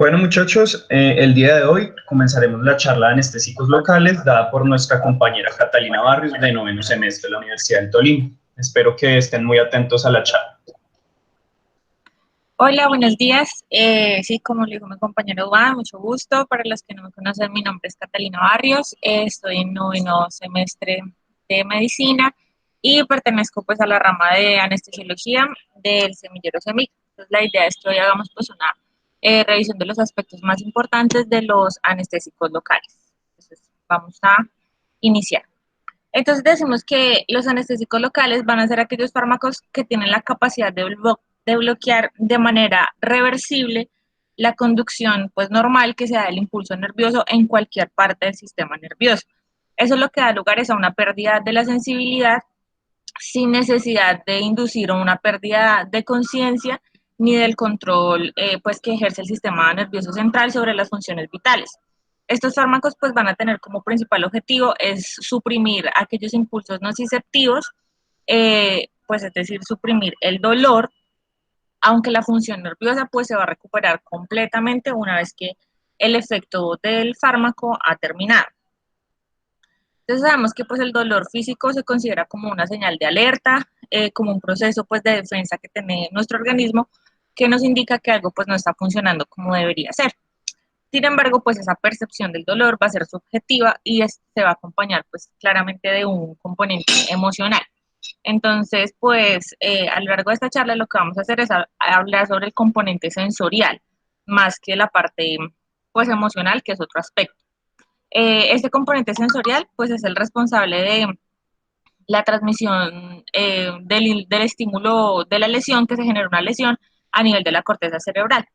Bueno, muchachos, el día de hoy comenzaremos la charla de anestésicos locales dada por nuestra compañera Catalina Barrios de noveno semestre de la Universidad del Tolima. Espero que estén muy atentos a la charla. Hola, buenos días. Sí, como le dijo mi compañero Iván, mucho gusto. Para los que no me conocen, mi nombre es Catalina Barrios. Estoy en noveno semestre de medicina y pertenezco pues a la rama de anestesiología del semillero SEMIC. Entonces, la idea es que hoy hagamos pues una revisión de los aspectos más importantes de los anestésicos locales. Entonces, vamos a iniciar. Entonces decimos que los anestésicos locales van a ser aquellos fármacos que tienen la capacidad de bloquear de manera reversible la conducción pues normal que se da del impulso nervioso en cualquier parte del sistema nervioso. Eso es lo que da lugar a una pérdida de la sensibilidad sin necesidad de inducir una pérdida de conciencia ni del control pues que ejerce el sistema nervioso central sobre las funciones vitales. Estos fármacos pues van a tener como principal objetivo es suprimir aquellos impulsos nociceptivos, pues es decir, suprimir el dolor, aunque la función nerviosa pues se va a recuperar completamente una vez que el efecto del fármaco ha terminado. Entonces sabemos que pues el dolor físico se considera como una señal de alerta, como un proceso pues de defensa que tiene nuestro organismo que nos indica que algo pues no está funcionando como debería ser. Sin embargo, pues esa percepción del dolor va a ser subjetiva y se va a acompañar pues claramente de un componente emocional. Entonces, pues a lo largo de esta charla lo que vamos a hacer es hablar sobre el componente sensorial, más que la parte pues emocional, que es otro aspecto. Este componente sensorial pues es el responsable de la transmisión del estímulo de la lesión, que se genera una lesión a nivel de la corteza cerebral.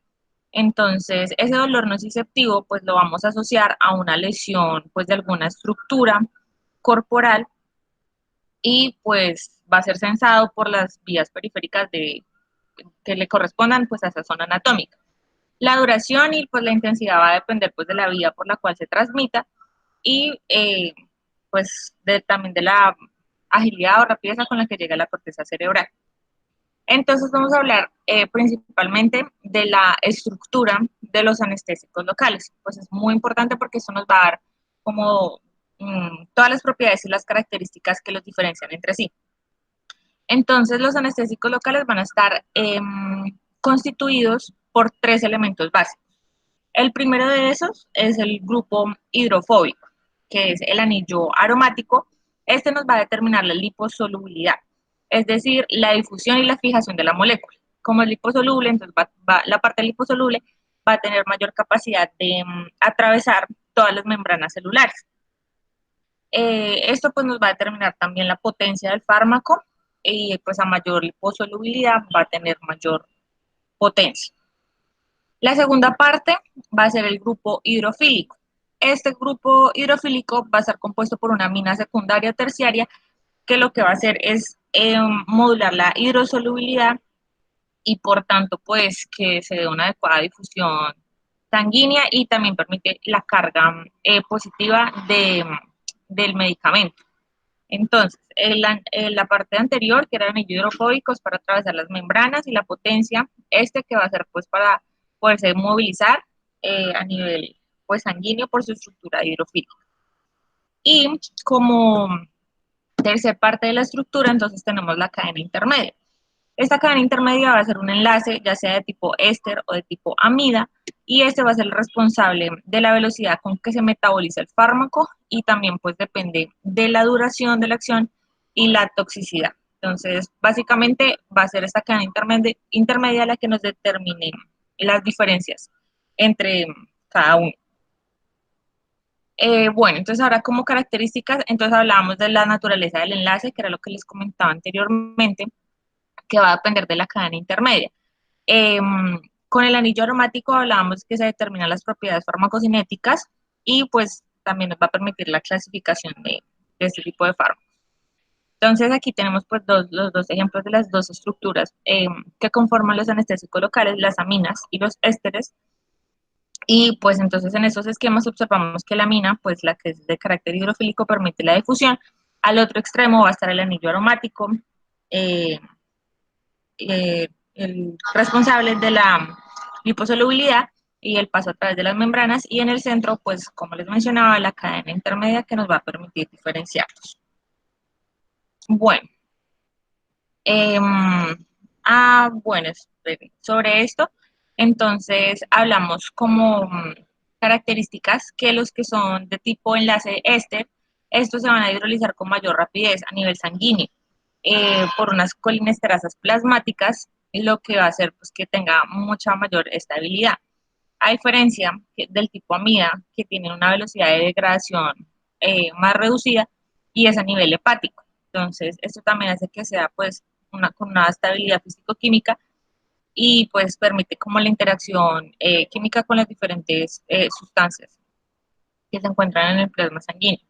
Entonces, ese dolor nociceptivo, pues lo vamos a asociar a una lesión, pues de alguna estructura corporal y pues va a ser sensado por las vías periféricas que le correspondan pues a esa zona anatómica. La duración y pues la intensidad va a depender pues de la vía por la cual se transmita y pues también de la agilidad o rapidez con la que llega a la corteza cerebral. Entonces vamos a hablar principalmente de la estructura de los anestésicos locales. Pues es muy importante porque eso nos va a dar como todas las propiedades y las características que los diferencian entre sí. Entonces los anestésicos locales van a estar constituidos por tres elementos básicos. El primero de esos es el grupo hidrofóbico, que es el anillo aromático. Este nos va a determinar la liposolubilidad, es decir, la difusión y la fijación de la molécula. Como es liposoluble, entonces la parte liposoluble va a tener mayor capacidad de atravesar todas las membranas celulares. Esto pues nos va a determinar también la potencia del fármaco y pues a mayor liposolubilidad va a tener mayor potencia. La segunda parte va a ser el grupo hidrofílico. Este grupo hidrofílico va a estar compuesto por una amina secundaria o terciaria que lo que va a hacer es modular la hidrosolubilidad y por tanto pues que se dé una adecuada difusión sanguínea y también permite la carga positiva del medicamento. Entonces, la parte anterior, que era el anillo hidrofóbico, es para atravesar las membranas y la potencia, que va a ser pues para poderse movilizar a nivel pues sanguíneo por su estructura hidrofílica. Y como tercer parte de la estructura, entonces tenemos la cadena intermedia. Esta cadena intermedia va a ser un enlace, ya sea de tipo éster o de tipo amida, y este va a ser el responsable de la velocidad con que se metaboliza el fármaco y también pues depende de la duración de la acción y la toxicidad. Entonces, básicamente va a ser esta cadena intermedia la que nos determine las diferencias entre cada uno. Bueno, entonces ahora como características, entonces hablábamos de la naturaleza del enlace, que era lo que les comentaba anteriormente, que va a depender de la cadena intermedia. Eh, con el anillo aromático hablábamos que se determinan las propiedades farmacocinéticas y pues también nos va a permitir la clasificación de este tipo de fármacos. Entonces aquí tenemos pues los dos ejemplos de las dos estructuras que conforman los anestésicos locales, las aminas y los ésteres. Y pues entonces en esos esquemas observamos que la amina, pues la que es de carácter hidrofílico, permite la difusión. Al otro extremo va a estar el anillo aromático, eh, el responsable de la liposolubilidad, y el paso a través de las membranas, y en el centro, pues como les mencionaba, la cadena intermedia que nos va a permitir diferenciarlos. Bueno, eh, bueno, sobre esto, entonces hablamos como características que los que son de tipo enlace éster, estos se van a hidrolizar con mayor rapidez a nivel sanguíneo por unas colinesterasas plasmáticas, lo que va a hacer pues, que tenga mucha mayor estabilidad. A diferencia del tipo amida, que tiene una velocidad de degradación más reducida y es a nivel hepático. Entonces, esto también hace que sea pues con una estabilidad físico-química y pues permite como la interacción química con las diferentes sustancias que se encuentran en el plasma sanguíneo.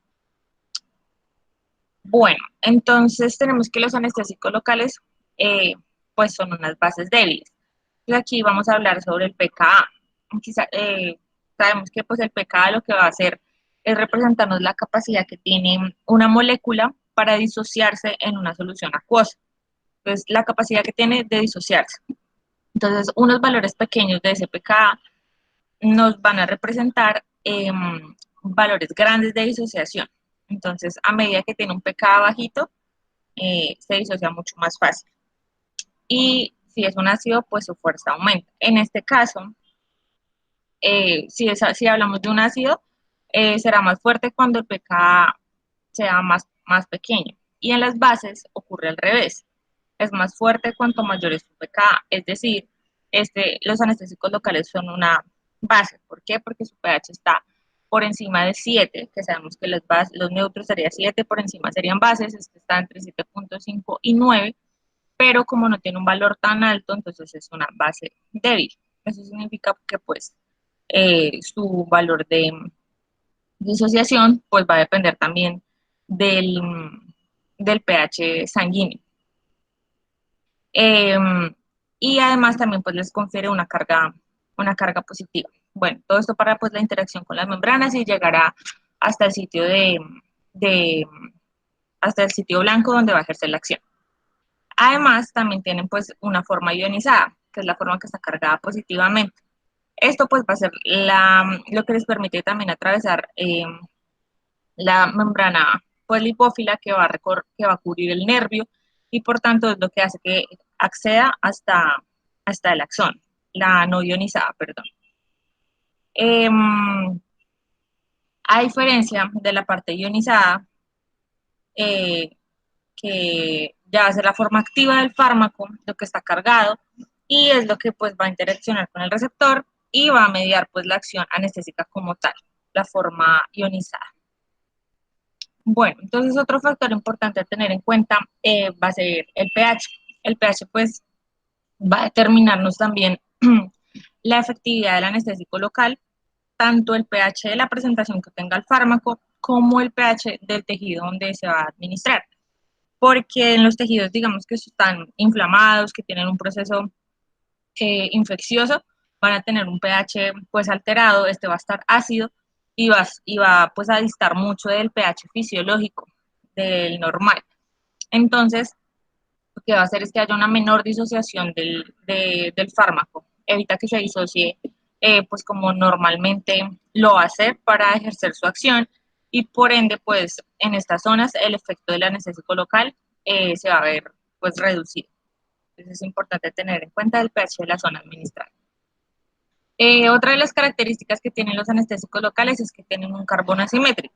Bueno, entonces tenemos que los anestésicos locales pues son unas bases débiles. Entonces aquí vamos a hablar sobre el pKa. Quizá, sabemos que pues el pKa lo que va a hacer es representarnos la capacidad que tiene una molécula para disociarse en una solución acuosa. Entonces, la capacidad que tiene de disociarse. Entonces, unos valores pequeños de ese pKa nos van a representar valores grandes de disociación. Entonces, a medida que tiene un pKa bajito, se disocia mucho más fácil. Y si es un ácido, pues su fuerza aumenta. En este caso, si hablamos de un ácido, será más fuerte cuando el pKa sea más pequeño. Y en las bases ocurre al revés. Es más fuerte cuanto mayor es su pKa. Es decir, los anestésicos locales son una base. ¿Por qué? Porque su pH está por encima de 7, que sabemos que los neutros serían 7, por encima serían bases, este está entre 7.5 y 9, pero como no tiene un valor tan alto, entonces es una base débil. Eso significa que pues su valor de disociación pues va a depender también del, del pH sanguíneo. Eh, y además también pues les confiere una carga positiva. Bueno, todo esto para pues la interacción con las membranas y llegará hasta el sitio hasta el sitio blanco donde va a ejercer la acción. Además, también tienen pues una forma ionizada, que es la forma que está cargada positivamente. Esto pues va a ser lo que les permite también atravesar la membrana pues lipófila que va a cubrir el nervio y por tanto es lo que hace que acceda hasta el axón, la no ionizada, perdón. Eh, a diferencia de la parte ionizada, eh, que ya va a ser la forma activa del fármaco, lo que está cargado, y es lo que pues va a interaccionar con el receptor y va a mediar pues la acción anestésica como tal, la forma ionizada. Bueno, entonces otro factor importante a tener en cuenta va a ser el pH. El pH pues va a determinarnos también la efectividad del anestésico local, tanto el pH de la presentación que tenga el fármaco como el pH del tejido donde se va a administrar. Porque en los tejidos, digamos que están inflamados, que tienen un proceso infeccioso, van a tener un pH pues alterado, este va a estar ácido y va pues a distar mucho del pH fisiológico, del normal. Entonces, lo que va a hacer es que haya una menor disociación del fármaco, evita que se disocie pues como normalmente lo va a hacer para ejercer su acción y por ende pues en estas zonas el efecto del anestésico local se va a ver pues reducido. Entonces es importante tener en cuenta el pH de la zona administrada. Otra de las características que tienen los anestésicos locales es que tienen un carbono asimétrico.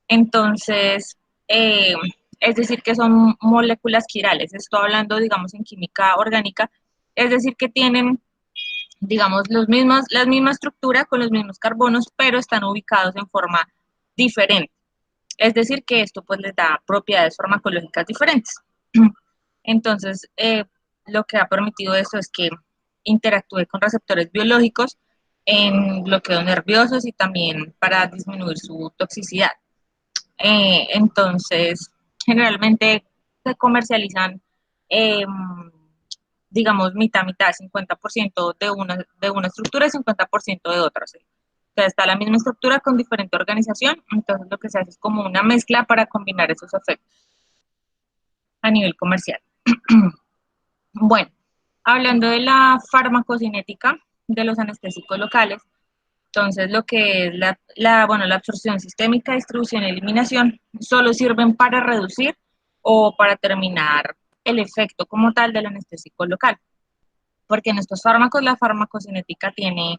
Entonces, eh, es decir, que son moléculas quirales. Estoy hablando, digamos, en química orgánica. Es decir, que tienen, digamos, la misma estructura con los mismos carbonos, pero están ubicados en forma diferente. Es decir, que esto pues les da propiedades farmacológicas diferentes. Entonces, lo que ha permitido esto es que interactúe con receptores biológicos en bloqueos nerviosos y también para disminuir su toxicidad. Entonces, generalmente se comercializan, digamos, mitad, 50% de una estructura y 50% de otra. ¿Sí? O sea, está la misma estructura con diferente organización, entonces lo que se hace es como una mezcla para combinar esos efectos a nivel comercial. Bueno, hablando de la farmacocinética, de los anestésicos locales. Entonces, lo que es bueno, la absorción sistémica, distribución y eliminación solo sirven para reducir o para terminar el efecto como tal del anestésico local, porque en estos fármacos la farmacocinética tiene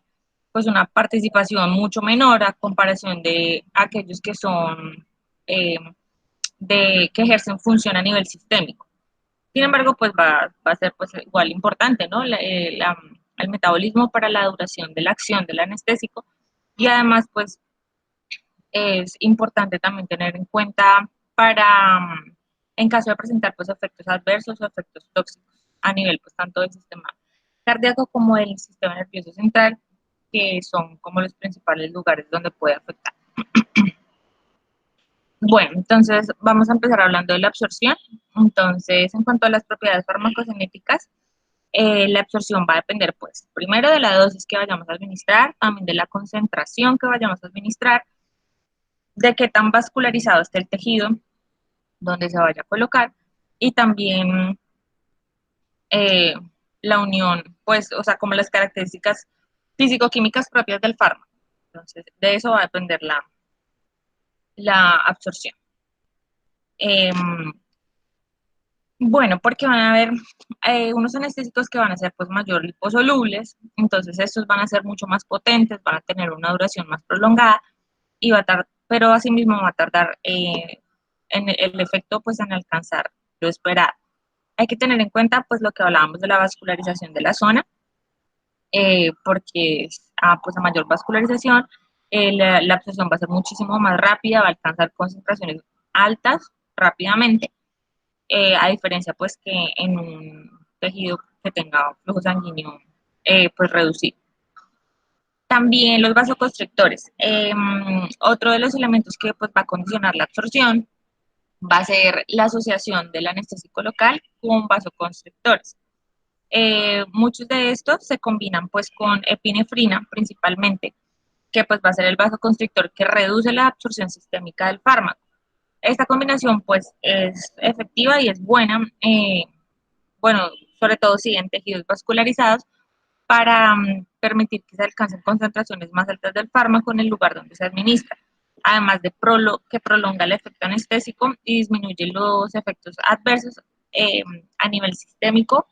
pues una participación mucho menor a comparación de aquellos que son eh, que ejercen función a nivel sistémico. Sin embargo, pues va a ser pues igual importante, ¿no? El metabolismo para la duración de la acción del anestésico, y además pues es importante también tener en cuenta para, en caso de presentar pues efectos adversos o efectos tóxicos a nivel pues tanto del sistema cardíaco como del sistema nervioso central, que son como los principales lugares donde puede afectar. Bueno, entonces vamos a empezar hablando de la absorción. Entonces, en cuanto a las propiedades farmacocinéticas, la absorción va a depender, pues, primero de la dosis que vayamos a administrar, también de la concentración que vayamos a administrar, de qué tan vascularizado esté el tejido donde se vaya a colocar, y también eh, la unión, pues, o sea, como las características físico-químicas propias del fármaco. Entonces, de eso va a depender la absorción. Eh, bueno, porque van a haber unos anestésicos que van a ser pues mayor liposolubles, entonces estos van a ser mucho más potentes, van a tener una duración más prolongada y va a tardar, pero asimismo va a tardar en el efecto pues en alcanzar lo esperado. Hay que tener en cuenta pues lo que hablábamos de la vascularización de la zona, porque pues a mayor vascularización la absorción va a ser muchísimo más rápida, va a alcanzar concentraciones altas rápidamente, a diferencia pues que en un tejido que tenga flujo sanguíneo pues reducido. También los vasoconstrictores. Otro de los elementos que pues, va a condicionar la absorción va a ser la asociación del anestésico local con vasoconstrictores. Muchos de estos se combinan pues con epinefrina principalmente, que pues va a ser el vasoconstrictor que reduce la absorción sistémica del fármaco. Esta combinación pues es efectiva y es buena, bueno, sobre todo si en tejidos vascularizados, para permitir que se alcancen concentraciones más altas del fármaco en el lugar donde se administra, además de que prolonga el efecto anestésico y disminuye los efectos adversos a nivel sistémico,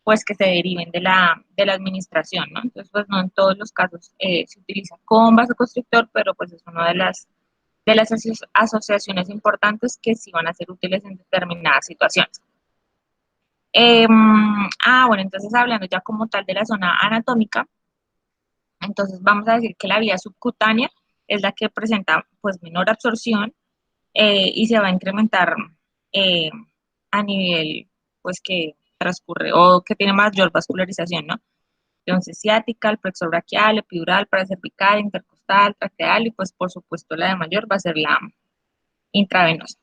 pues que se deriven de la administración, ¿no? Entonces, pues no en todos los casos se utiliza con vasoconstrictor, pero pues es una de las asociaciones importantes que sí van a ser útiles en determinadas situaciones. Bueno, entonces hablando ya como tal de la zona anatómica, entonces vamos a decir que la vía subcutánea es la que presenta pues menor absorción y se va a incrementar eh, a nivel pues que transcurre o que tiene mayor vascularización, ¿no? Entonces ciática, el plexo braquial, epidural, paracervical, intercostal, traqueal y pues por supuesto la de mayor va a ser la intravenosa.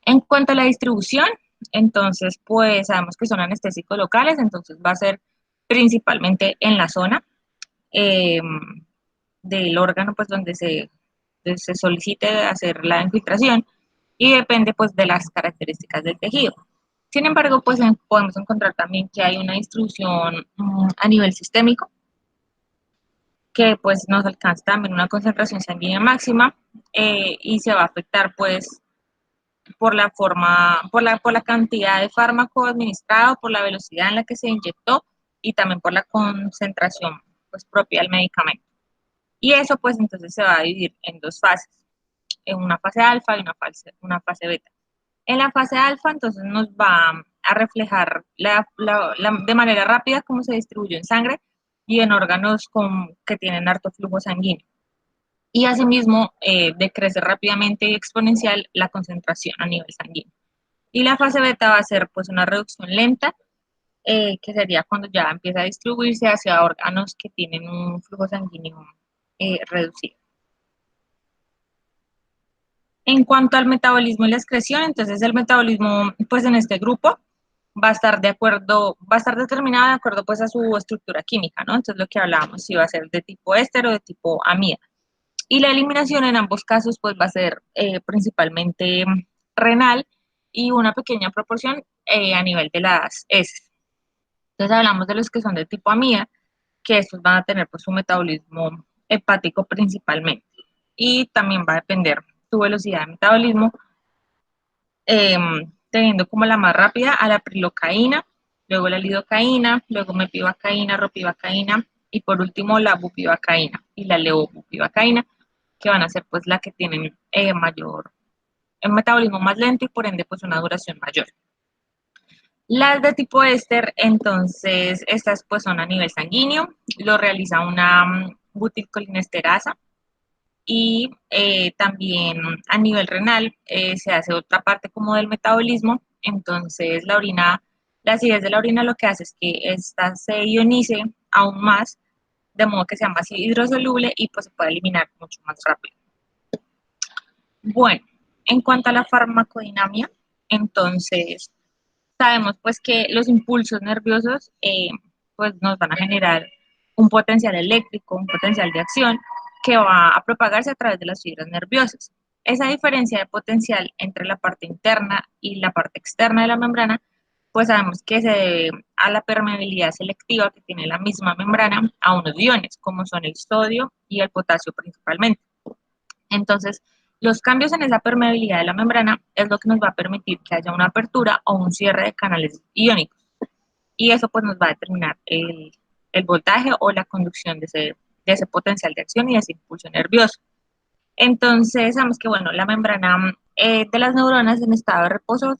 En cuanto a la distribución, entonces pues sabemos que son anestésicos locales, entonces va a ser principalmente en la zona eh, del órgano pues donde se solicite hacer la infiltración, y depende pues de las características del tejido. Sin embargo, pues podemos encontrar también que hay una distribución a nivel sistémico, que pues nos alcanza también una concentración sanguínea máxima y se va a afectar pues por la cantidad de fármaco administrado, por la velocidad en la que se inyectó y también por la concentración pues propia del medicamento. Y eso pues entonces se va a dividir en dos fases, en una fase alfa y una fase beta. En la fase alfa entonces nos va a reflejar de manera rápida cómo se distribuyó en sangre y en órganos que tienen harto flujo sanguíneo. Y asimismo decrece rápidamente y exponencial la concentración a nivel sanguíneo. Y la fase beta va a ser pues una reducción lenta, que sería cuando ya empieza a distribuirse hacia órganos que tienen un flujo sanguíneo reducido. En cuanto al metabolismo y la excreción, entonces el metabolismo, pues en este grupo va a estar determinado de acuerdo pues a su estructura química, ¿no? Entonces lo que hablábamos, si va a ser de tipo éster o de tipo amida. Y la eliminación en ambos casos pues va a ser principalmente renal y una pequeña proporción a nivel de las heces. Entonces hablamos de los que son de tipo amida, que estos van a tener pues su metabolismo hepático principalmente. Y también va a depender tu velocidad de metabolismo, teniendo como la más rápida a la prilocaína, luego la lidocaína, luego mepivacaína, ropivacaína y por último la bupivacaína y la levobupivacaína, que van a ser pues la que tienen mayor, un metabolismo más lento y por ende pues una duración mayor. Las de tipo éster, entonces, estas pues son a nivel sanguíneo, lo realiza una butilcolinesterasa y también a nivel renal se hace otra parte como del metabolismo, entonces la orina, la acidez de la orina lo que hace es que esta se ionice aún más, de modo que sea más hidrosoluble y pues se puede eliminar mucho más rápido. Bueno, en cuanto a la farmacodinamia, entonces sabemos pues que los impulsos nerviosos pues nos van a generar un potencial eléctrico, un potencial de acción que va a propagarse a través de las fibras nerviosas. Esa diferencia de potencial entre la parte interna y la parte externa de la membrana, pues sabemos que se debe a la permeabilidad selectiva que tiene la misma membrana a unos iones, como son el sodio y el potasio principalmente. Entonces, los cambios en esa permeabilidad de la membrana es lo que nos va a permitir que haya una apertura o un cierre de canales iónicos. Y eso pues nos va a determinar el voltaje o la conducción de ese potencial de acción y de ese impulso nervioso. Entonces, sabemos que bueno, la membrana de las neuronas en estado de reposo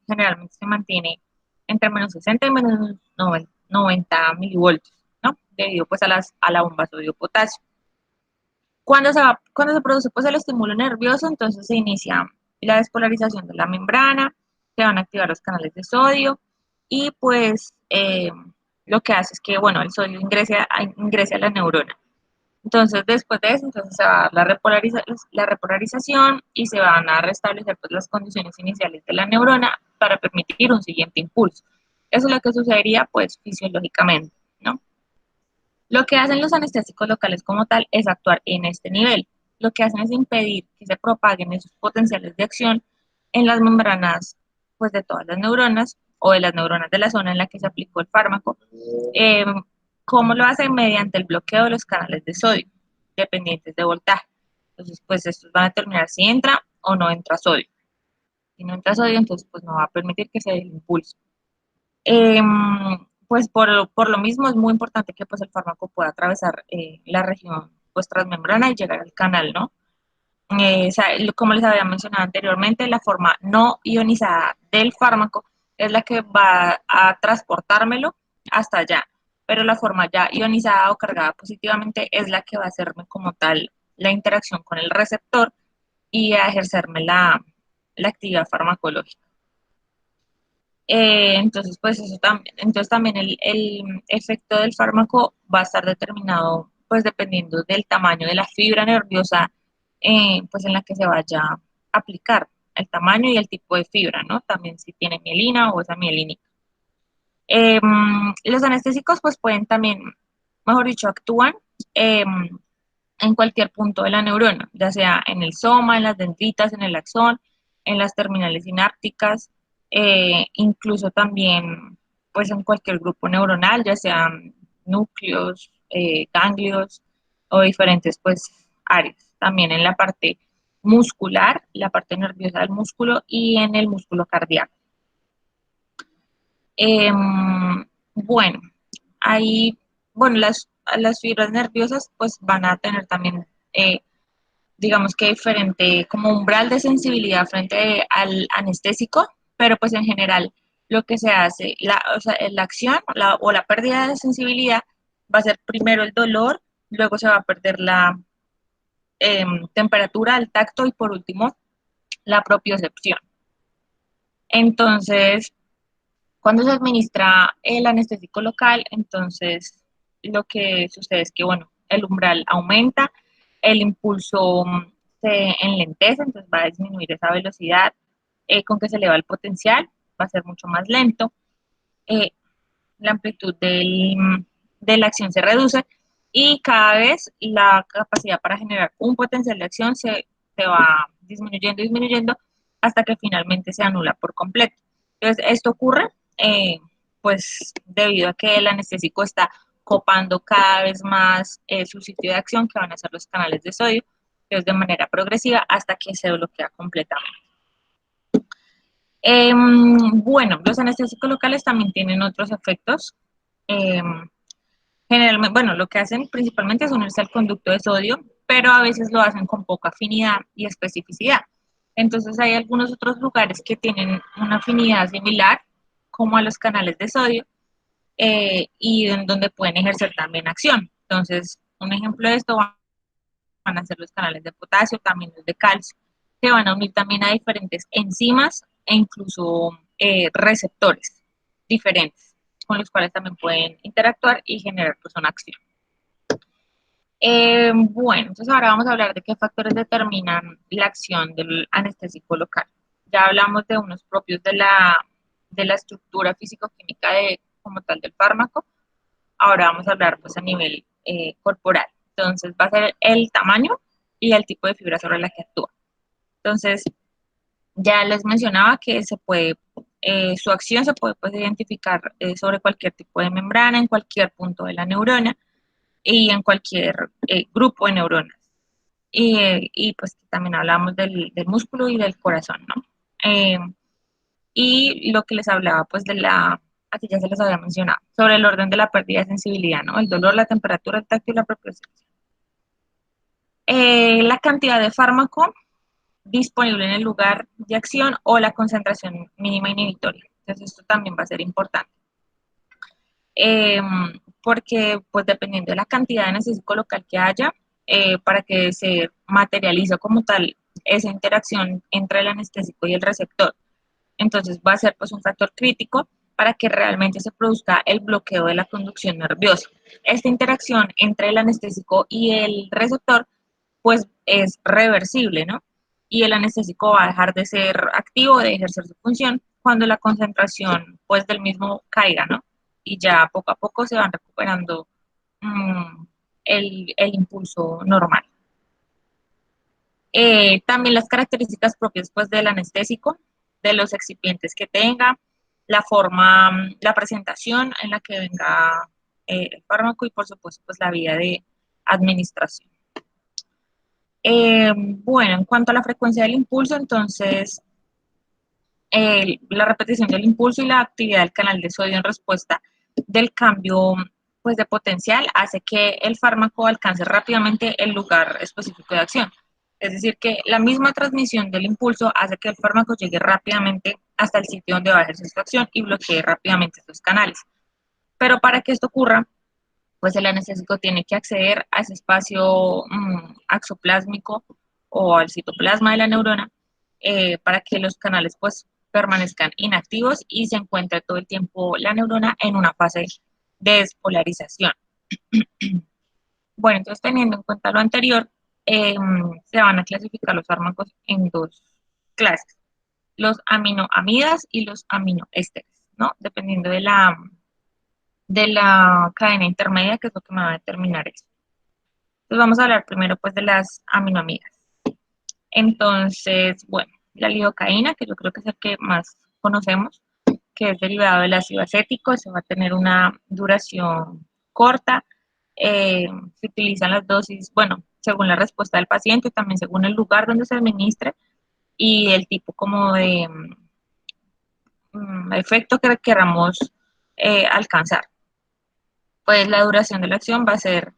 generalmente se mantiene entre menos 60 y menos 90 milivoltios, ¿no? Debido pues a la bomba sodio-potasio. Cuando se produce pues el estímulo nervioso, entonces se inicia la despolarización de la membrana, se van a activar los canales de sodio y pues lo que hace es que, bueno, el sodio ingrese a la neurona. Entonces, después de eso, entonces se va a dar la repolarización y se van a restablecer pues, las condiciones iniciales de la neurona para permitir un siguiente impulso. Eso es lo que sucedería pues fisiológicamente, ¿no? Lo que hacen los anestésicos locales como tal es actuar en este nivel. Lo que hacen es impedir que se propaguen esos potenciales de acción en las membranas pues, de todas las neuronas o de las neuronas de la zona en la que se aplicó el fármaco. Eh, ¿Cómo lo hacen? Mediante el bloqueo de los canales de sodio, dependientes de voltaje. Entonces, pues estos van a determinar si entra o no entra sodio. Si no entra sodio, entonces pues no va a permitir que se dé el impulso. Eh, pues por lo mismo es muy importante que pues el fármaco pueda atravesar la región pues transmembrana y llegar al canal, ¿no? O sea, como les había mencionado anteriormente, la forma no ionizada del fármaco es la que va a transportármelo hasta allá, pero la forma ya ionizada o cargada positivamente es la que va a hacerme como tal la interacción con el receptor y a ejercerme la actividad farmacológica. Entonces, pues eso también, entonces también el efecto del fármaco va a estar determinado, pues dependiendo del tamaño de la fibra nerviosa, pues en la que se vaya a aplicar, el tamaño y el tipo de fibra, ¿no? También si tiene mielina o esa mielínica. Los anestésicos, pues pueden también, mejor dicho, actúan en cualquier punto de la neurona, ya sea en el soma, en las dendritas, en el axón, en las terminales sinápticas, incluso también pues en cualquier grupo neuronal, ya sean núcleos, ganglios o diferentes pues áreas. También en la parte muscular, la parte nerviosa del músculo y en el músculo cardíaco. Bueno, ahí, bueno, las fibras nerviosas pues van a tener también digamos que diferente como umbral de sensibilidad frente al anestésico, pero pues en general lo que se hace, o sea, la acción o la pérdida de sensibilidad va a ser primero el dolor, luego se va a perder la temperatura, el tacto y por último la propiocepción. Entonces, cuando se administra el anestésico local, entonces lo que sucede es que, bueno, el umbral aumenta, el impulso se enlentece, entonces va a disminuir esa velocidad con que se eleva el potencial, va a ser mucho más lento, eh, la amplitud de la acción se reduce y cada vez la capacidad para generar un potencial de acción se va disminuyendo hasta que finalmente se anula por completo. Entonces, esto ocurre pues debido a que el anestésico está copando cada vez más su sitio de acción, que van a ser los canales de sodio, que es de manera progresiva hasta que se bloquea completamente. Bueno, los anestésicos locales también tienen otros efectos. Generalmente, bueno, lo que hacen principalmente es unirse al conducto de sodio, pero a veces lo hacen con poca afinidad y especificidad. Entonces hay algunos otros lugares que tienen una afinidad similar, como a los canales de sodio, y en donde pueden ejercer también acción. Entonces, un ejemplo de esto van a ser los canales de potasio, también los de calcio, que van a unir también a diferentes enzimas e incluso receptores diferentes, con los cuales también pueden interactuar y generar pues una acción. Bueno, entonces ahora vamos a hablar de qué factores determinan la acción del anestésico local. Ya hablamos de unos propios de la estructura físico-química como tal del fármaco. Ahora vamos a hablar pues a nivel corporal. Entonces va a ser el tamaño y el tipo de fibra sobre la que actúa. Entonces, ya les mencionaba que su acción se puede pues, identificar sobre cualquier tipo de membrana, en cualquier punto de la neurona y en cualquier grupo de neuronas. Y pues también hablamos del músculo y del corazón, ¿no? Y lo que les hablaba pues aquí ya se les había mencionado, sobre el orden de la pérdida de sensibilidad, ¿no? El dolor, la temperatura, el tacto y la propiocepción. La cantidad de fármaco disponible en el lugar de acción o la concentración mínima inhibitoria. Entonces esto también va a ser importante. Porque pues dependiendo de la cantidad de anestésico local que haya, para que se materialice como tal esa interacción entre el anestésico y el receptor. Entonces va a ser pues un factor crítico para que realmente se produzca el bloqueo de la conducción nerviosa. Esta interacción entre el anestésico y el receptor pues es reversible, ¿no? Y el anestésico va a dejar de ser activo, de ejercer su función, cuando la concentración pues del mismo caiga, ¿no? Y ya poco a poco se van recuperando el impulso normal. También las características propias pues del anestésico, de los excipientes que tenga, la forma, la presentación en la que venga el fármaco y por supuesto pues la vía de administración. Bueno, en cuanto a la frecuencia del impulso, entonces la repetición del impulso y la actividad del canal de sodio en respuesta del cambio pues, de potencial hace que el fármaco alcance rápidamente el lugar específico de acción. Es decir, que la misma transmisión del impulso hace que el fármaco llegue rápidamente hasta el sitio donde va a ejercer su acción y bloquee rápidamente estos canales. Pero para que esto ocurra, pues el anestésico tiene que acceder a ese espacio axoplásmico o al citoplasma de la neurona para que los canales pues permanezcan inactivos y se encuentre todo el tiempo la neurona en una fase de despolarización. Bueno, entonces teniendo en cuenta lo anterior, se van a clasificar los fármacos en dos clases, los aminoamidas y los aminoésteres, ¿no? Dependiendo de la cadena intermedia, que es lo que me va a determinar eso. Entonces vamos a hablar primero pues de las aminoamidas. Entonces, bueno, la lidocaína, que yo creo que es el que más conocemos, que es derivado del ácido acético, se va a tener una duración corta. Se utilizan las dosis, bueno, según la respuesta del paciente, también según el lugar donde se administre y el tipo como de efecto que queramos alcanzar. Pues la duración de la acción va a ser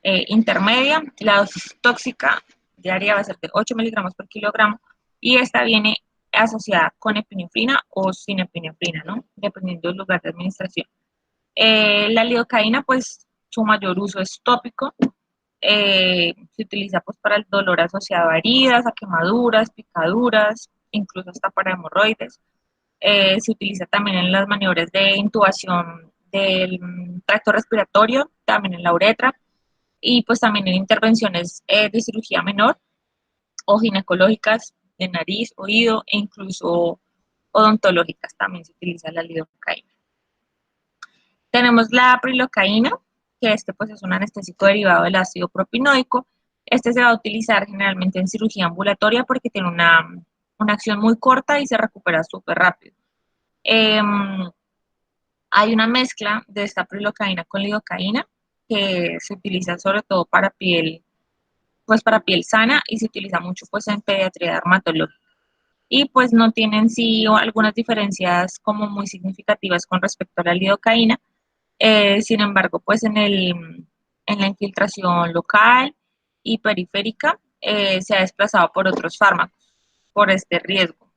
intermedia, la dosis tóxica diaria va a ser de 8 miligramos por kilogramo y esta viene asociada con epinefrina o sin epinefrina, ¿no? Dependiendo del lugar de administración. La lidocaína, pues su mayor uso es tópico, se utiliza pues para el dolor asociado a heridas, a quemaduras, picaduras, incluso hasta para hemorroides. Se utiliza también en las maniobras de intubación del tracto respiratorio, también en la uretra, y pues también en intervenciones de cirugía menor o ginecológicas de nariz, oído e incluso odontológicas también se utiliza la lidocaína. Tenemos la prilocaína, que pues es un anestésico derivado del ácido propinoico. Este se va a utilizar generalmente en cirugía ambulatoria porque tiene una acción muy corta y se recupera súper rápido. Hay una mezcla de esta prilocaína con lidocaína que se utiliza sobre todo para piel, pues para piel sana y se utiliza mucho pues en pediatría dermatológica. Y pues no tienen sí algunas diferencias como muy significativas con respecto a la lidocaína. Sin embargo, pues en la infiltración local y periférica se ha desplazado por otros fármacos por este riesgo,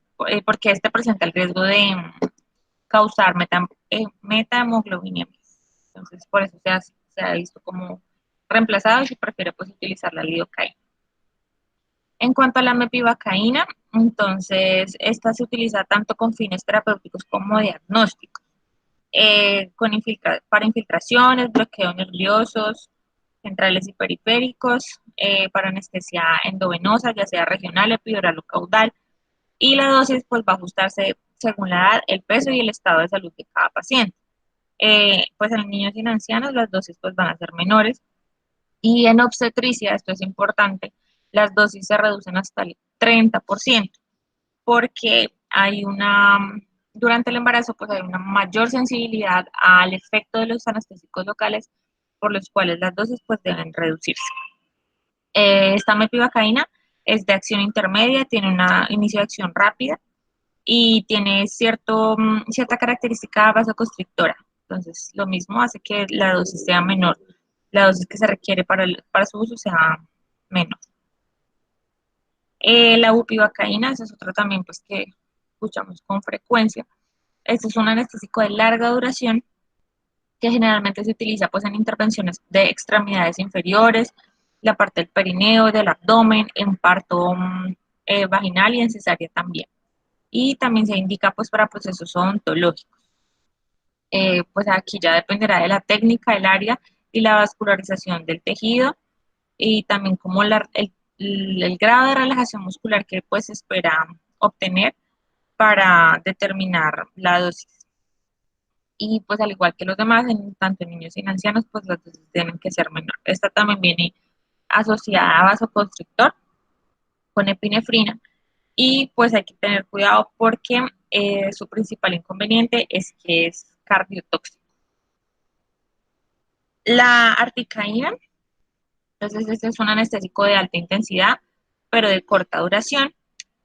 porque este presenta el riesgo de causar metahemoglobinemias. Entonces, por eso se ha visto como reemplazado y se prefiere pues utilizar la lidocaína. En cuanto a la mepivacaína, entonces esta se utiliza tanto con fines terapéuticos como diagnósticos, para infiltraciones, bloqueo nerviosos, centrales y periféricos, para anestesia endovenosa, ya sea regional, epidural o caudal, y la dosis pues va a ajustarse según la edad, el peso y el estado de salud de cada paciente. Pues en niños y en ancianos las dosis pues van a ser menores, y en obstetricia, esto es importante, las dosis se reducen hasta el 30%, porque durante el embarazo, pues hay una mayor sensibilidad al efecto de los anestésicos locales, por los cuales las dosis pues deben reducirse. Esta mepivacaína es de acción intermedia, tiene una inicio de acción rápida y tiene cierta característica vasoconstrictora. Entonces, lo mismo hace que la dosis sea menor, la dosis que se requiere para su uso sea menor. La bupivacaína, ese es otro también pues que escuchamos con frecuencia. Este es un anestésico de larga duración que generalmente se utiliza pues en intervenciones de extremidades inferiores, la parte del perineo, del abdomen, en parto vaginal y en cesárea también. Y también se indica pues para procesos odontológicos. Pues aquí ya dependerá de la técnica, el área y la vascularización del tejido y también como el grado de relajación muscular que pues se espera obtener para determinar la dosis. Y pues al igual que los demás, tanto en niños y en ancianos, pues las dosis tienen que ser menores. Esta también viene asociada a vasoconstrictor con epinefrina y pues hay que tener cuidado porque su principal inconveniente es que es cardiotóxico. La articaína, entonces este es un anestésico de alta intensidad, pero de corta duración.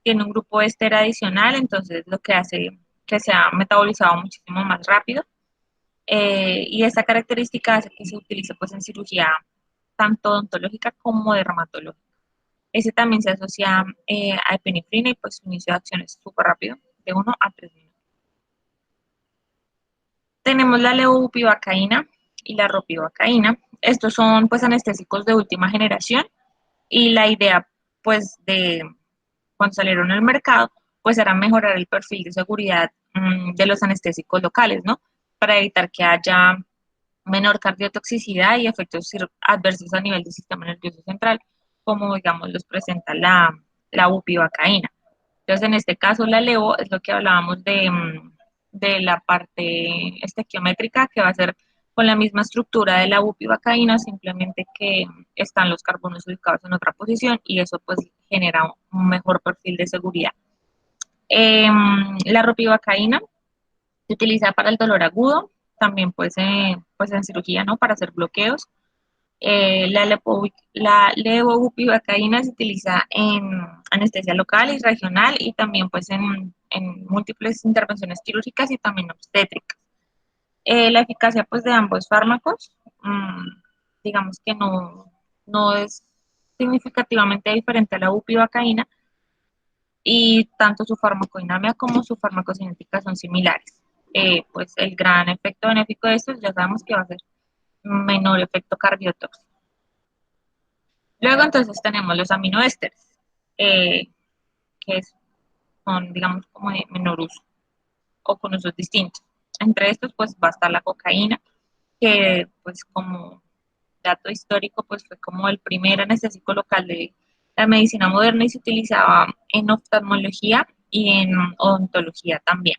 Tiene un grupo éster adicional, entonces lo que hace que sea metabolizado muchísimo más rápido. Y esta característica hace que se utilice pues en cirugía tanto odontológica como dermatológica. Ese también se asocia a epinefrina y pues su inicio de acción es súper rápido, de 1 a 3 minutos. Tenemos la levobupivacaína y la ropivacaína. Estos son pues anestésicos de última generación y la idea pues de cuando salieron al mercado pues era mejorar el perfil de seguridad de los anestésicos locales, ¿no? Para evitar que haya menor cardiotoxicidad y efectos adversos a nivel del sistema nervioso central, como digamos los presenta la bupivacaína. Entonces, en este caso, la levo es lo que hablábamos de la parte estequiométrica, que va a ser con la misma estructura de la bupivacaína, simplemente que están los carbonos ubicados en otra posición y eso pues genera un mejor perfil de seguridad. La ropivacaína se utiliza para el dolor agudo, también pues en cirugía, ¿no? Para hacer bloqueos. La levobupivacaína se utiliza en anestesia local y regional y también pues en múltiples intervenciones quirúrgicas y también obstétricas. La eficacia pues de ambos fármacos, digamos que no es significativamente diferente a la bupivacaína y tanto su farmacodinámica como su farmacocinética son similares. Pues el gran efecto benéfico de estos ya sabemos que va a ser menor efecto cardiotóxico. Luego entonces tenemos los aminoésteres, que son digamos como de menor uso o con usos distintos. Entre estos pues va a estar la cocaína, que pues como dato histórico pues fue como el primer anestésico local de la medicina moderna y se utilizaba en oftalmología y en odontología también.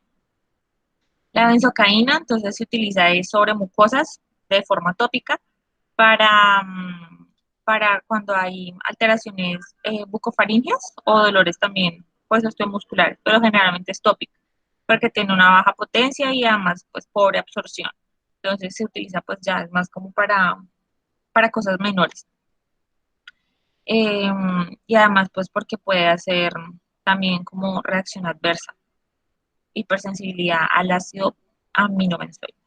La benzocaína entonces se utiliza sobre mucosas de forma tópica para, para cuando hay alteraciones bucofaringeas o dolores también pues osteomusculares, pero generalmente es tópica. porque tiene una baja potencia y además pues pobre absorción. Entonces se utiliza pues ya es más como para cosas menores. Y además pues porque puede hacer también como reacción adversa, hipersensibilidad al ácido aminobenzoico.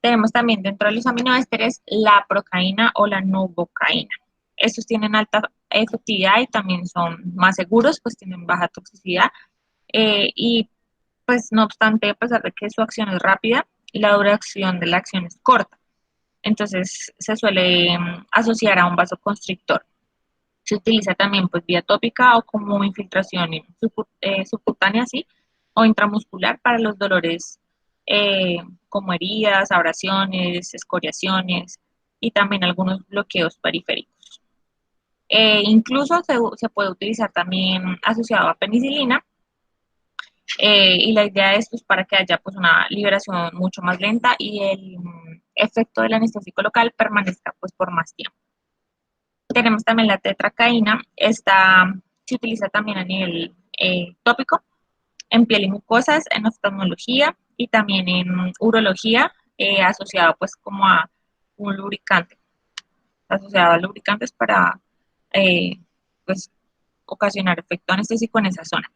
Tenemos también dentro de los aminoésteres la procaína o la novocaína. Estos tienen alta efectividad y también son más seguros, pues tienen baja toxicidad y pues no obstante, a pesar de que su acción es rápida, la duración de la acción es corta. Entonces se suele asociar a un vasoconstrictor. Se utiliza también pues vía tópica o como infiltración subcutánea, ¿sí? O intramuscular para los dolores como heridas, abrasiones, escoriaciones y también algunos bloqueos periféricos. Incluso se puede utilizar también asociado a penicilina y la idea de esto es para que haya pues una liberación mucho más lenta y el efecto del anestésico local permanezca pues por más tiempo. Tenemos también la tetracaína, esta se utiliza también a nivel tópico, en piel y mucosas, en oftalmología y también en urología, asociado pues como a un lubricante, asociado a lubricantes para eh, pues ocasionar efecto anestésico en esa zona.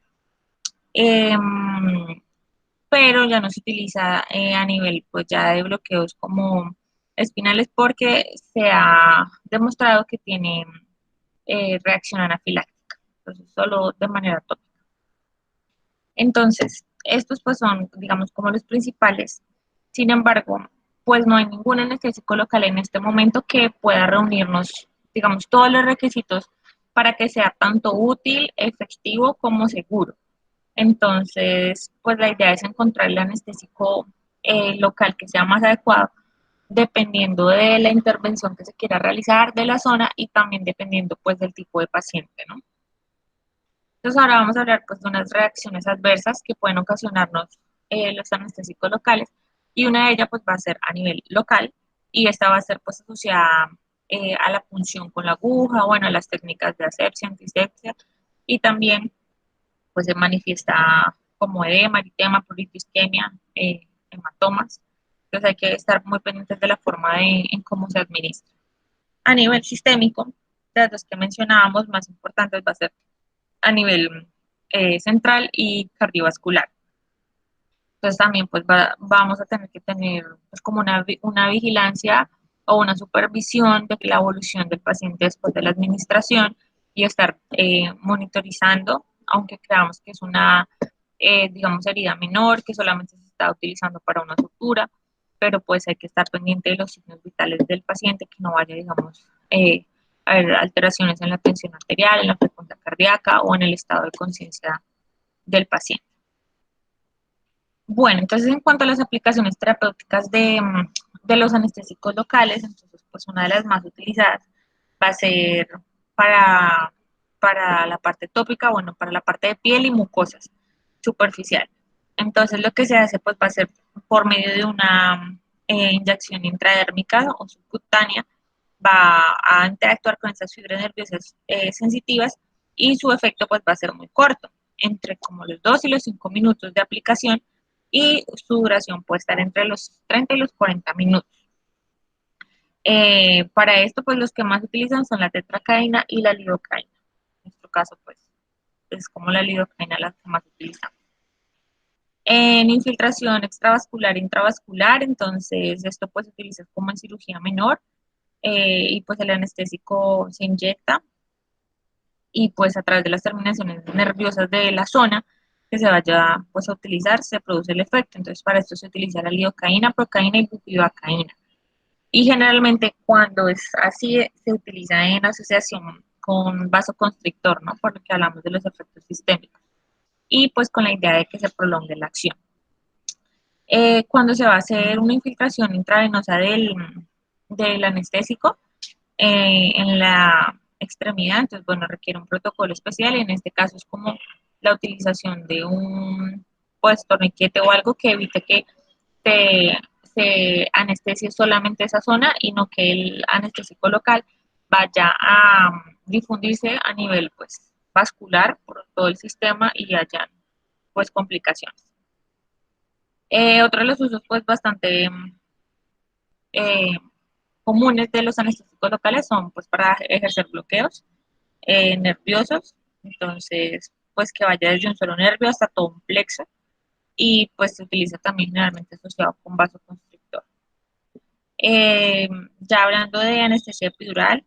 Pero ya no se utiliza a nivel pues ya de bloqueos como espinales porque se ha demostrado que tiene reacción anafiláctica, entonces solo de manera tópica. Entonces, estos pues son, digamos, como los principales. Sin embargo, pues no hay ningún anestésico local en este momento que pueda reunirnos, digamos, todos los requisitos para que sea tanto útil, efectivo como seguro. Entonces, pues la idea es encontrar el anestésico local que sea más adecuado, dependiendo de la intervención que se quiera realizar, de la zona y también dependiendo pues del tipo de paciente, ¿no? Entonces ahora vamos a hablar pues de unas reacciones adversas que pueden ocasionarnos los anestésicos locales y una de ellas pues va a ser a nivel local y esta va a ser pues asociada a la punción con la aguja, bueno, a las técnicas de asepsia, antisepsia y también pues se manifiesta como edema, eritema, pruritus, isquemia, hematomas. Entonces hay que estar muy pendientes de la forma en cómo se administra. A nivel sistémico, de las dos que mencionábamos, más importantes va a ser a nivel central y cardiovascular. Entonces también pues vamos a tener que tener pues, como una vigilancia o una supervisión de la evolución del paciente después de la administración y estar monitorizando, aunque creamos que es una, digamos, herida menor que solamente se está utilizando para una sutura, pero pues hay que estar pendiente de los signos vitales del paciente, que no vaya, digamos, a haber alteraciones en la tensión arterial, en la frecuencia cardíaca o en el estado de conciencia del paciente. Bueno, entonces en cuanto a las aplicaciones terapéuticas de los anestésicos locales, entonces pues una de las más utilizadas va a ser para, para la parte tópica, bueno, para la parte de piel y mucosas superficial. Entonces lo que se hace pues va a ser por medio de una inyección intradérmica o subcutánea, va a interactuar con estas fibras nerviosas sensitivas y su efecto pues va a ser muy corto, entre como los 2 y los 5 minutos de aplicación y su duración puede estar entre los 30 y los 40 minutos. Para esto, pues los que más utilizan son la tetracaína y la lidocaína. En nuestro caso, pues es como la lidocaína la que más utilizamos. En infiltración extravascular e intravascular, entonces esto pues se utiliza como en cirugía menor y pues el anestésico se inyecta y pues a través de las terminaciones nerviosas de la zona que se vaya pues a utilizar se produce el efecto. Entonces para esto se utiliza la lidocaína, procaína y bupivacaína. Y generalmente cuando es así se utiliza en asociación con vasoconstrictor, ¿no? Por lo que hablamos de los efectos sistémicos. Y pues con la idea de que se prolongue la acción. Cuando se va a hacer una infiltración intravenosa del anestésico en la extremidad, entonces, bueno, requiere un protocolo especial y en este caso es como la utilización de un, pues, torniquete o algo que evite que se anestesie solamente esa zona y no que el anestésico local vaya a difundirse a nivel, pues, vascular por todo el sistema y haya, pues, complicaciones. Otro de los usos pues bastante eh, comunes de los anestésicos locales son pues para ejercer bloqueos nerviosos, entonces pues que vaya desde un solo nervio hasta todo un plexo y pues se utiliza también generalmente asociado con vasoconstrictor. Eh, ya hablando de anestesia epidural,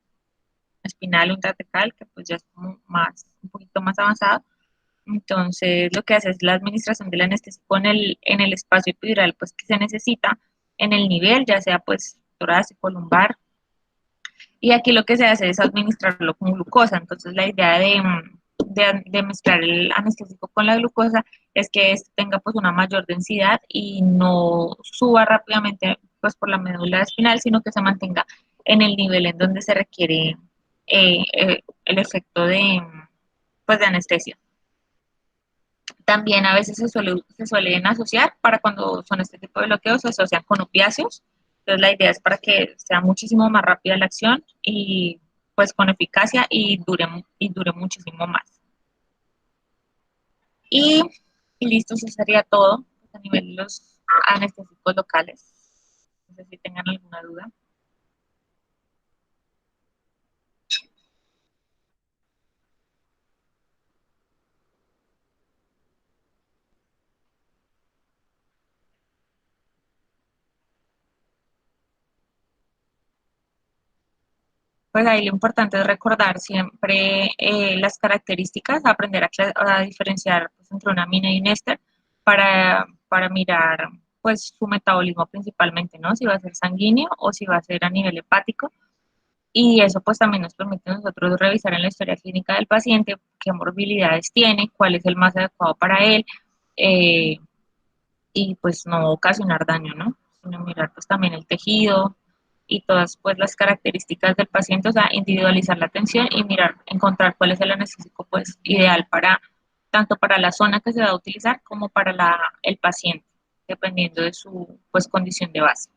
espinal o intratecal, que pues ya es como más, un poquito más avanzado, entonces lo que hace es la administración del anestésico en el espacio epidural pues que se necesita, en el nivel, ya sea pues torácico, lumbar, y aquí lo que se hace es administrarlo con glucosa. Entonces la idea de mezclar el anestésico con la glucosa es que este tenga pues una mayor densidad y no suba rápidamente pues por la médula espinal, sino que se mantenga en el nivel en donde se requiere el efecto pues de anestesia. También a veces se suelen asociar para cuando son este tipo de bloqueos, se asocian con opiáceos. Entonces la idea es para que sea muchísimo más rápida la acción y pues con eficacia y dure muchísimo más. Y, y listo, eso sería todo a nivel de los anestésicos locales. No sé si tengan alguna duda. Pues ahí lo importante es recordar siempre las características, aprender a diferenciar pues, entre una mina y un éster para mirar pues su metabolismo principalmente, ¿no? Si va a ser sanguíneo o si va a ser a nivel hepático. Y eso pues también nos permite a nosotros revisar en la historia clínica del paciente qué morbilidades tiene, cuál es el más adecuado para él eh, y pues no ocasionar daño, ¿no? Sino mirar pues también el tejido, y todas pues las características del paciente, o sea, individualizar la atención y mirar, encontrar cuál es el anestésico pues ideal para tanto para la zona que se va a utilizar como para el paciente, dependiendo de su pues condición de base.